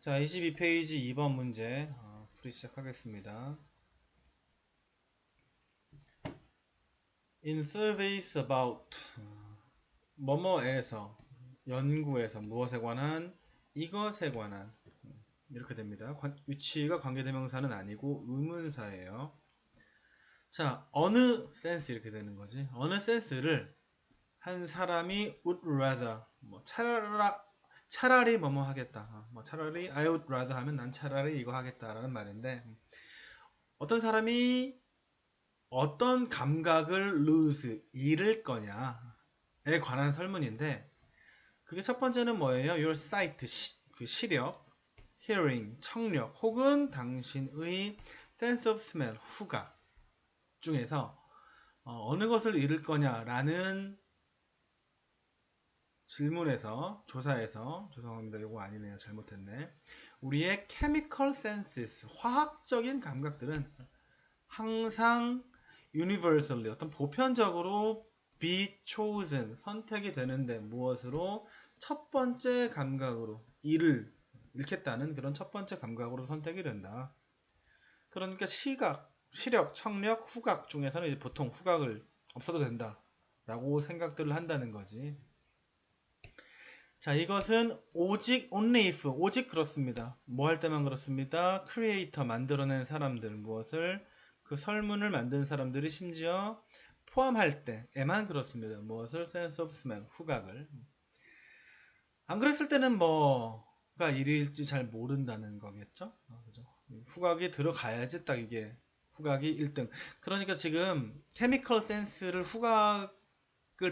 자, 22페이지 2번 문제 풀이 시작하겠습니다. In surveys about 뭐뭐에서 연구에서 무엇에 관한 이것에 관한 이렇게 됩니다. 위치가 관계대명사는 아니고 의문사예요. 자, 어느 센스 이렇게 되는 거지. 어느 센스를 한 사람이 would rather 차라리 뭐뭐 하겠다. 차라리 I would rather 하면 난 차라리 이거 하겠다라는 말인데 어떤 사람이 어떤 감각을 lose 잃을 거냐에 관한 설문인데 그게 첫 번째는 뭐예요? Your sight 그 시력, hearing 청력 혹은 당신의 sense of smell 후각 중에서 어느 것을 잃을 거냐라는 질문에서 조사에서 죄송합니다. 이거 아니네요. 잘못했네. 우리의 chemical senses 화학적인 감각들은 항상 universally 어떤 보편적으로 be chosen 선택이 되는데 무엇으로 첫 번째 감각으로 이를 잃겠다는 그런 첫 번째 감각으로 선택이 된다. 그러니까 시각, 시력, 청력, 후각 중에서는 이제 보통 후각을 없어도 된다 라고 생각들을 한다는 거지. 자, 이것은 오직 only if 오직 그렇습니다. 뭐 할 때만 그렇습니다. 크리에이터 만들어낸 사람들 무엇을 그 설문을 만든 사람들이 심지어 포함할 때에만 그렇습니다. 무엇을 sense of smell 후각을 안 그랬을 때는 뭐가 일일지 잘 모른다는 거겠죠. 그죠? 후각이 들어가야지 딱 이게 후각이 1등. 그러니까 지금 케미컬 센스를 후각을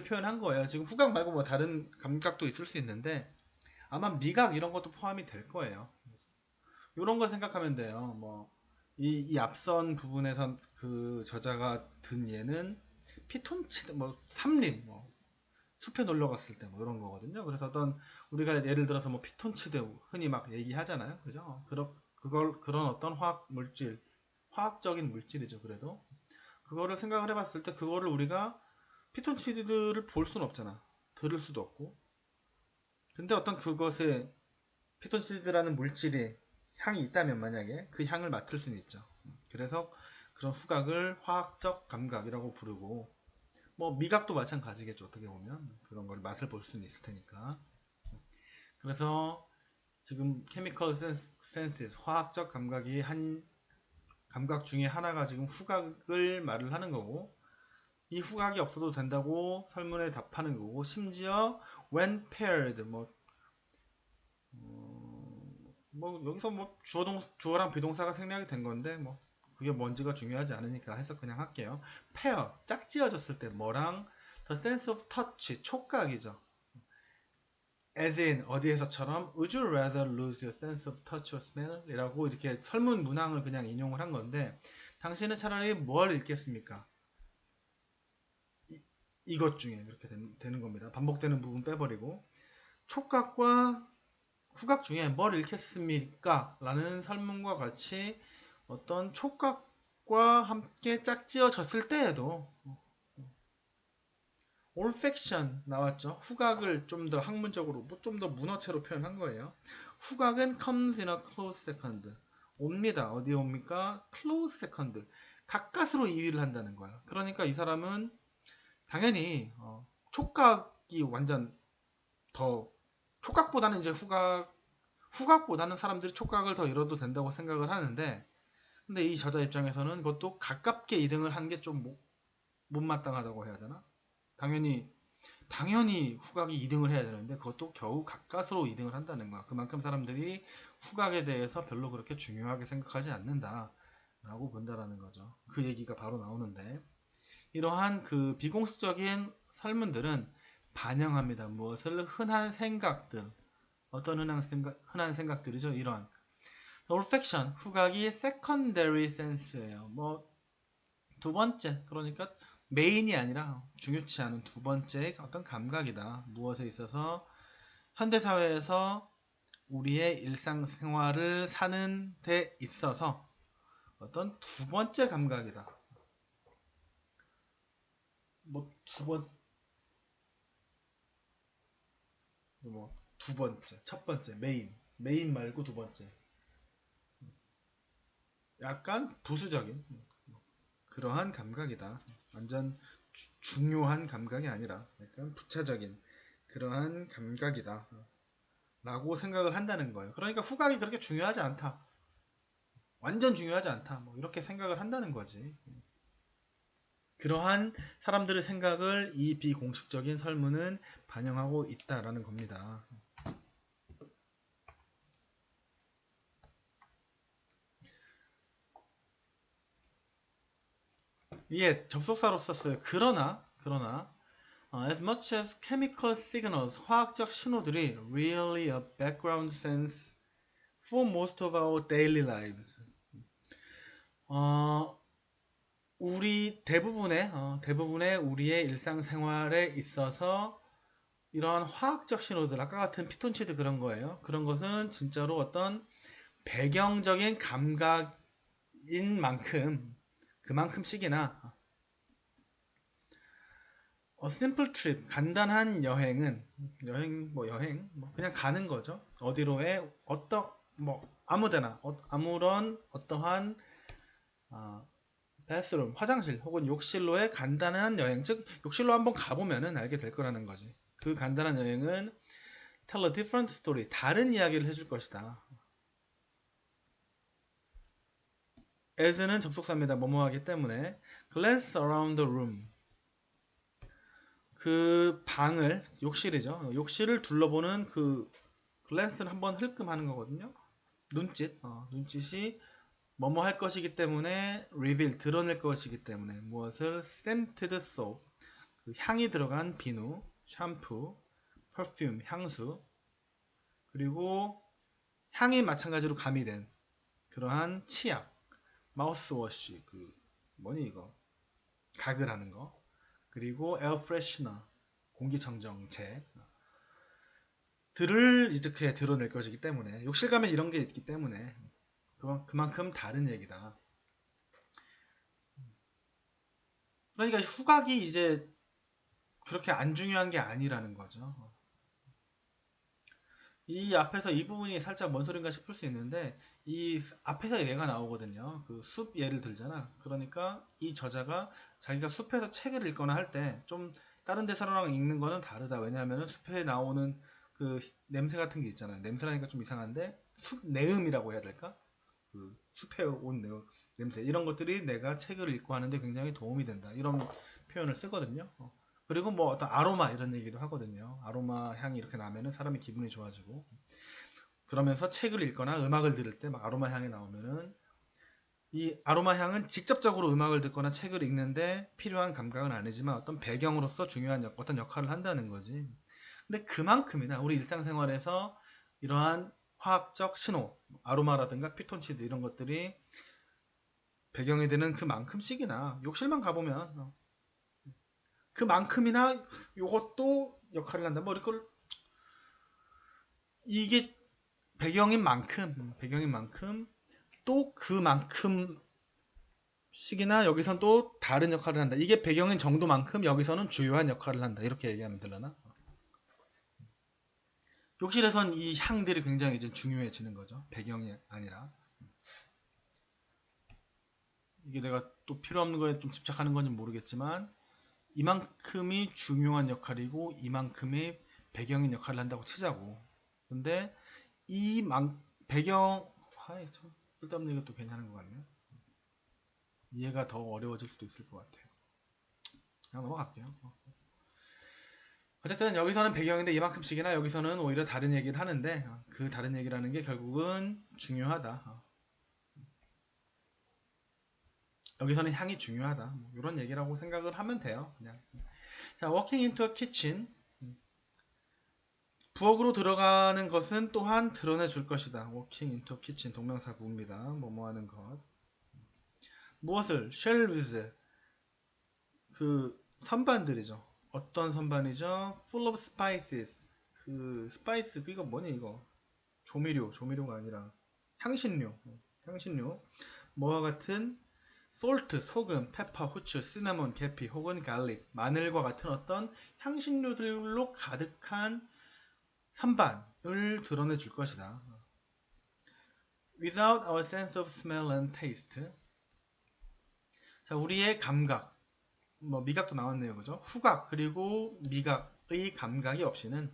표현한 거예요. 지금 후각 말고 뭐 다른 감각도 있을 수 있는데 아마 미각 이런 것도 포함이 될 거예요. 이런 걸 생각하면 돼요. 이 앞선 부분에서 그 저자가 든 예는 피톤치드, 삼림, 숲에 놀러 갔을 때 이런 거거든요. 그래서 우리가 예를 들어서 피톤치드 흔히 막 얘기하잖아요. 그죠? 그런 어떤 화학적인 물질이죠. 그래도. 그거를 생각을 해봤을 때 그거를 우리가 피톤치드를 볼 수는 없잖아. 들을 수도 없고. 근데 어떤 그것에 피톤치드라는 물질이 향이 있다면 만약에 그 향을 맡을 수는 있죠. 그래서 그런 후각을 화학적 감각이라고 부르고 미각도 마찬가지겠죠. 어떻게 보면 그런 걸 맛을 볼 수는 있을 테니까. 그래서 지금 chemical senses 화학적 감각이 한 감각 중에 하나가 지금 후각을 말을 하는 거고 이 후각이 없어도 된다고 설문에 답하는 거고 심지어 when paired 여기서 주어랑 비동사가 생략이 된 건데 그게 뭔지가 중요하지 않으니까 해서 그냥 할게요. pair 짝지어졌을 때 뭐랑 the sense of touch 촉각이죠. as in 어디에서처럼 would you rather lose your sense of touch or smell? 이라고 이렇게 설문 문항을 그냥 인용을 한 건데 당신은 차라리 뭘 읽겠습니까? 이것 중에 그렇게 되는 겁니다. 반복되는 부분 빼버리고 촉각과 후각 중에 뭘 읽겠습니까? 라는 설문과 같이 어떤 촉각과 함께 짝지어졌을 때에도 olfaction 나왔죠. 후각을 좀 더 학문적으로 좀 더 문어체로 표현한 거예요. 후각은 comes in a close second. 옵니다. 어디에 옵니까? close second. 가까스로 이위를 한다는 거야. 그러니까 이 사람은 당연히 촉각이 완전 더 촉각보다는 이제 후각보다는 사람들이 촉각을 더 잃어도 된다고 생각을 하는데 근데 이 저자 입장에서는 그것도 가깝게 2등을 한 게 좀 못마땅하다고 해야 되나? 당연히 후각이 2등을 해야 되는데 그것도 겨우 가까스로 2등을 한다는 거야. 그만큼 사람들이 후각에 대해서 별로 그렇게 중요하게 생각하지 않는다 라고 본다라는 거죠. 그 얘기가 바로 나오는데 이러한 그 비공식적인 설문들은 반영합니다. 무엇을? 흔한 생각들. 어떤 흔한 생각들이죠? 이런. olfaction, 후각이 secondary sense예요. 두 번째, 그러니까 메인이 아니라 중요치 않은 두 번째의 어떤 감각이다. 무엇에 있어서 현대사회에서 우리의 일상생활을 사는 데 있어서 어떤 두 번째 감각이다. 두 번째, 첫 번째, 메인. 메인 말고 두 번째. 약간 부수적인 그러한 감각이다. 완전 중요한 감각이 아니라 약간 부차적인 그러한 감각이다. 라고 생각을 한다는 거예요. 그러니까 후각이 그렇게 중요하지 않다. 완전 중요하지 않다. 뭐 이렇게 생각을 한다는 거지. 그러한 사람들의 생각을 이 비공식적인 설문은 반영하고 있다라는 겁니다. 이게 접속사로 썼어요. 그러나 as much as chemical signals, 화학적 신호들이 really a background sense for most of our daily lives. 우리 대부분의 우리의 일상생활에 있어서 이러한 화학적 신호들, 아까 같은 피톤치드 그런 거예요. 그런 것은 진짜로 어떤 배경적인 감각인 만큼, 그만큼씩이나 simple trip, 간단한 여행은 여행 그냥 가는 거죠. 어디로에 아무데나 아무런 어떠한 bathroom, 화장실 혹은 욕실로의 간단한 여행, 즉 욕실로 한번 가보면은 알게 될 거라는 거지. 그 간단한 여행은 tell a different story, 다른 이야기를 해줄 것이다. as는 접속사입니다. 뭐뭐 하기 때문에 glance around the room, 그 방을, 욕실이죠. 욕실을 둘러보는 그 glance는 한번 흘끔하는 거거든요. 눈짓이 뭐뭐 할 것이기 때문에 reveal, 드러낼 것이기 때문에 무엇을 scented soap, 그 향이 들어간 비누, 샴푸, perfume, 향수, 그리고 향이 마찬가지로 가미된 그러한 치약, 마우스워시, 그 뭐니 이거 가글 하는 거, 그리고 에어 프레시너, 공기청정제 들을 이렇게 드러낼 것이기 때문에 욕실 가면 이런 게 있기 때문에 그만큼 다른 얘기다. 그러니까 후각이 이제 그렇게 안 중요한 게 아니라는 거죠. 이 앞에서 이 부분이 살짝 뭔 소린가 싶을 수 있는데 이 앞에서 얘가 나오거든요. 그 숲 예를 들잖아. 그러니까 이 저자가 자기가 숲에서 책을 읽거나 할 때 좀 다른 데서랑 읽는 거는 다르다. 왜냐하면 숲에 나오는 그 냄새 같은 게 있잖아요. 냄새라니까 좀 이상한데 숲 내음이라고 해야 될까? 그 숲에 온 냄새 이런 것들이 내가 책을 읽고 하는데 굉장히 도움이 된다. 이런 표현을 쓰거든요. 그리고 뭐 어떤 아로마 이런 얘기도 하거든요. 아로마 향이 이렇게 나면은 사람이 기분이 좋아지고 그러면서 책을 읽거나 음악을 들을 때 막 아로마 향이 나오면은 이 아로마 향은 직접적으로 음악을 듣거나 책을 읽는데 필요한 감각은 아니지만 어떤 배경으로서 중요한 어떤 역할을 한다는 거지. 근데 그만큼이나 우리 일상생활에서 이러한 화학적 신호, 아로마라든가 피톤치드 이런 것들이 배경이 되는 그만큼씩이나 욕실만 가보면 그만큼이나 요것도 역할을 한다. 뭐 이걸 이게 배경인 만큼 또 그만큼씩이나 여기선 또 다른 역할을 한다. 이게 배경인 정도만큼 여기서는 주요한 역할을 한다. 이렇게 얘기하면 되려나? 욕실에선 이 향들이 굉장히 이제 중요해지는 거죠. 배경이 아니라. 이게 내가 또 필요 없는 거에 좀 집착하는 건지 모르겠지만 이만큼이 중요한 역할이고 이만큼의 배경인 역할을 한다고 치자고. 근데 배경 참 쓸데없는 얘기가 또 괜찮은 것 같네요. 이해가 더 어려워질 수도 있을 것 같아요. 그냥 넘어갈게요. 어쨌든 여기서는 배경인데 이만큼씩이나 여기서는 오히려 다른 얘기를 하는데 그 다른 얘기라는 게 결국은 중요하다. 여기서는 향이 중요하다. 뭐 이런 얘기라고 생각을 하면 돼요. 그냥. 자, walking into a kitchen. 부엌으로 들어가는 것은 또한 드러내 줄 것이다. walking into a kitchen 동명사 구입니다. 뭐뭐 하는 것. 무엇을? shelves. 그 선반들이죠. 어떤 선반이죠? full of spices. 그 스파이스 이거 뭐니 이거? 조미료가 아니라 향신료. 뭐와 같은 salt, 소금, 페퍼, 후추, 시나몬, 계피 혹은 갈릭, 마늘과 같은 어떤 향신료들로 가득한 선반을 드러내 줄 것이다. without our sense of smell and taste. 자, 우리의 감각, 뭐 미각도 나왔네요, 그죠? 후각 그리고 미각의 감각이 없이는.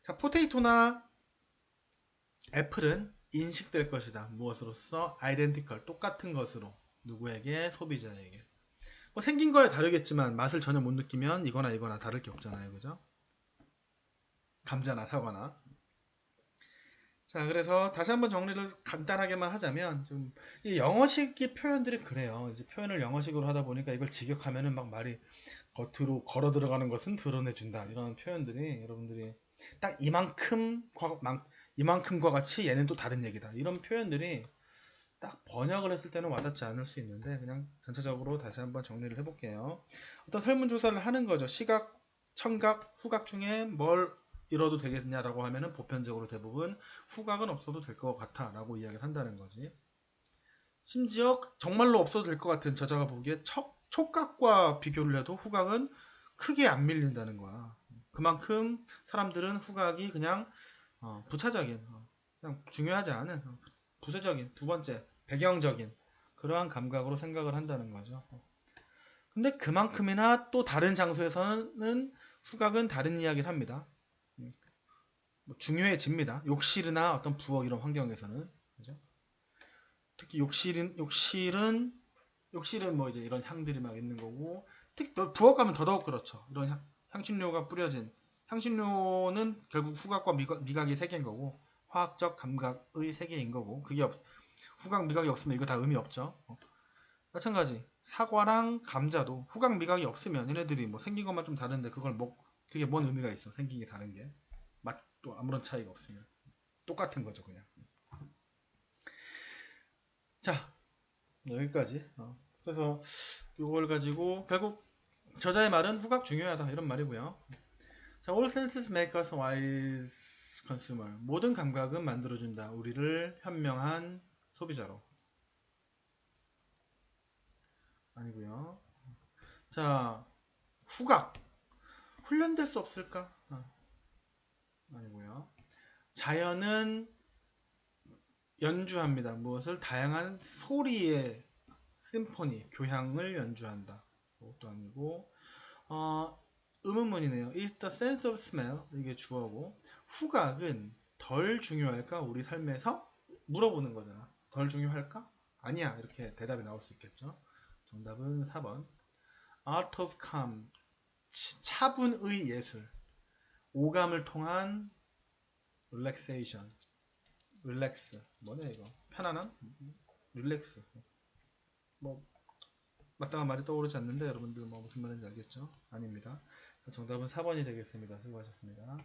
자, 포테이토나 애플은 인식될 것이다. 무엇으로서? identical, 똑같은 것으로. 누구에게? 소비자에게. 뭐 생긴 거야 다르겠지만 맛을 전혀 못 느끼면 이거나 이거나 다를 게 없잖아요, 그죠? 감자나 사과나. 자, 그래서 다시 한번 정리를 간단하게만 하자면 좀 이 영어식의 표현들이 그래요. 이제 표현을 영어식으로 하다 보니까 이걸 직역하면은 막 말이 겉으로 걸어 들어가는 것은 드러내준다. 이런 표현들이 여러분들이 딱 이만큼과 같이 얘는 또 다른 얘기다. 이런 표현들이 딱 번역을 했을 때는 와닿지 않을 수 있는데 그냥 전체적으로 다시 한번 정리를 해볼게요. 어떤 설문조사를 하는 거죠. 시각, 청각, 후각 중에 뭘 잃어도 되겠냐라고 하면은 보편적으로 대부분 후각은 없어도 될 것 같아 라고 이야기를 한다는 거지. 심지어 정말로 없어도 될 것 같은 저자가 보기에 촉각과 비교를 해도 후각은 크게 안 밀린다는 거야. 그만큼 사람들은 후각이 그냥 부차적인, 그냥 중요하지 않은 부수적인, 두 번째, 배경적인 그러한 감각으로 생각을 한다는 거죠. 근데 그만큼이나 또 다른 장소에서는 후각은 다른 이야기를 합니다. 뭐 중요해집니다. 욕실이나 어떤 부엌 이런 환경에서는. 그죠? 특히 욕실은 뭐 이제 이런 향들이 막 있는 거고, 특히 부엌 가면 더더욱 그렇죠. 이런 향신료가 뿌려진, 향신료는 결국 후각과 미각이 세계인 거고, 화학적 감각의 세계인 거고, 후각 미각이 없으면 이거 다 의미 없죠. 마찬가지 사과랑 감자도 후각 미각이 없으면 얘네들이 뭐 생긴 것만 좀 다른데 그게 뭔 의미가 있어. 생긴 게 다른 게 맛도 아무런 차이가 없으면 똑같은 거죠 그냥. 자, 여기까지. 그래서 이걸 가지고 결국 저자의 말은 후각 중요하다 이런 말이고요. 자, all senses make us wise consumer. 모든 감각은 만들어준다. 우리를 현명한 소비자로. 아니고요. 자, 후각 훈련될 수 없을까? 아니고요. 자연은 연주합니다. 무엇을? 다양한 소리의 심포니, 교향을 연주한다. 그것도 아니고 의문문이네요. Is the sense of smell 이게 주어고 후각은 덜 중요할까? 우리 삶에서 물어보는 거잖아. 덜 중요할까? 아니야. 이렇게 대답이 나올 수 있겠죠. 정답은 4번. Art of calm 차분의 예술. 오감을 통한 relaxation. 릴렉스. 뭐냐 이거? 편안함? 릴렉스. 뭐 마땅한 말이 떠오르지 않는데 여러분들 뭐 무슨 말인지 알겠죠? 아닙니다. 정답은 4번이 되겠습니다. 수고하셨습니다.